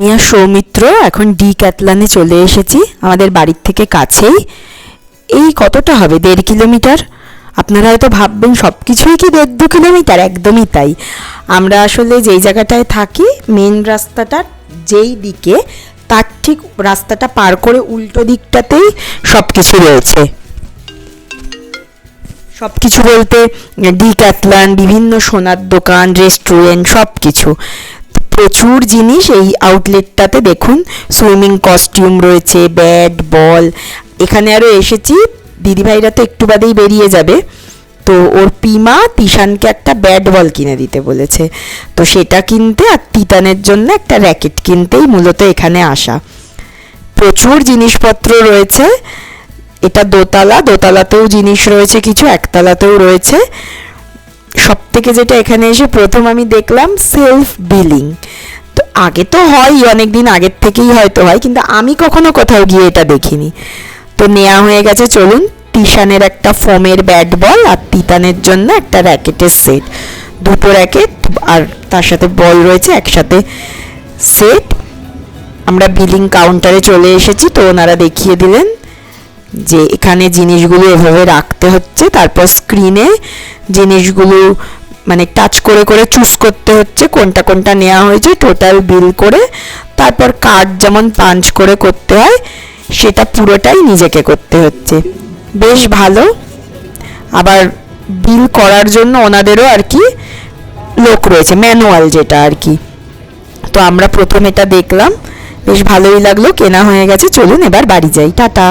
মিয়া সৌমিত্র এখন ডিক্যাথলনে চলে এসেছি, আমাদের বাড়ির থেকে কাছেই। এই কতটা হবে, 1.5 কিলোমিটার। আপনারা হয়তো ভাববেন সব কিছুই কি 1.5 কিলোমিটার, একদমই তাই। আমরা আসলে যেই জায়গাটায় থাকি, মেন রাস্তাটার যেই দিকে, তার ঠিক রাস্তাটা পার করে উল্টো দিকটাতেই সব কিছু রয়েছে। সব কিছু বলতে ডিক্যাথলন, বিভিন্ন সোনার দোকান, রেস্টুরেন্ট, সব কিছু। প্রচুর জিনিস এই আউটলেটটাতে। দেখুন, সুইমিং কস্টিউম রয়েছে, ব্যাট, বল। এখানে আরও এসেছি, দিদিভাইরা তো একটু বাদেই বেরিয়ে যাবে, তো ওর পিমা তিশানকে একটা ব্যাট বল কিনে দিতে বলেছে, তো সেটা কিনতে আর তিতানের জন্য একটা র্যাকেট কিনতেই মূলত এখানে আসা। প্রচুর জিনিসপত্র রয়েছে। এটা দোতলা, দোতলাতেও জিনিস রয়েছে কিছু, একতলাতেও রয়েছে। সব থেকে যেটা এখানে এসে প্রথম আমি দেখলাম, সেলফ বিলিং। তো আগে তো হয়, অনেক দিন আগের থেকেই হয়তো হয়, কিন্তু আমি কখনো কোথাও গিয়ে এটা দেখিনি। তো নেওয়া হয়ে গেছে। চলুন, তিশানের একটা ফোমের ব্যাট বল আর তিতানের জন্য একটা র্যাকেটের সেট, দুটো র্যাকেট আর তার সাথে বল রয়েছে একসাথে সেট। আমরা বিলিং কাউন্টারে চলে এসেছি, তো ওনারা দেখিয়ে দিলেন যে এখানে জিনিসগুলো এভাবে রাখতে হচ্ছে, তারপর স্ক্রিনে জিনিসগুলো মানে টাচ করে করে চুজ করতে হচ্ছে কোনটা কোনটা নেওয়া হয়েছে, টোটাল বিল করে। তারপর কার্ড যেমন পাঞ্চ করে করতে হয়, সেটা পুরোটাই নিজেকে করতে হচ্ছে। বেশ ভালো। আবার বিল করার জন্য ওনাদেরও আর কি লোক রয়েছে, ম্যানুয়াল যেটা আর কি। তো আমরা প্রথম এটা দেখলাম, বেশ ভালোই লাগলো, কেনা হয়ে গেছে। চলুন এবার বাড়ি যাই, টাটা।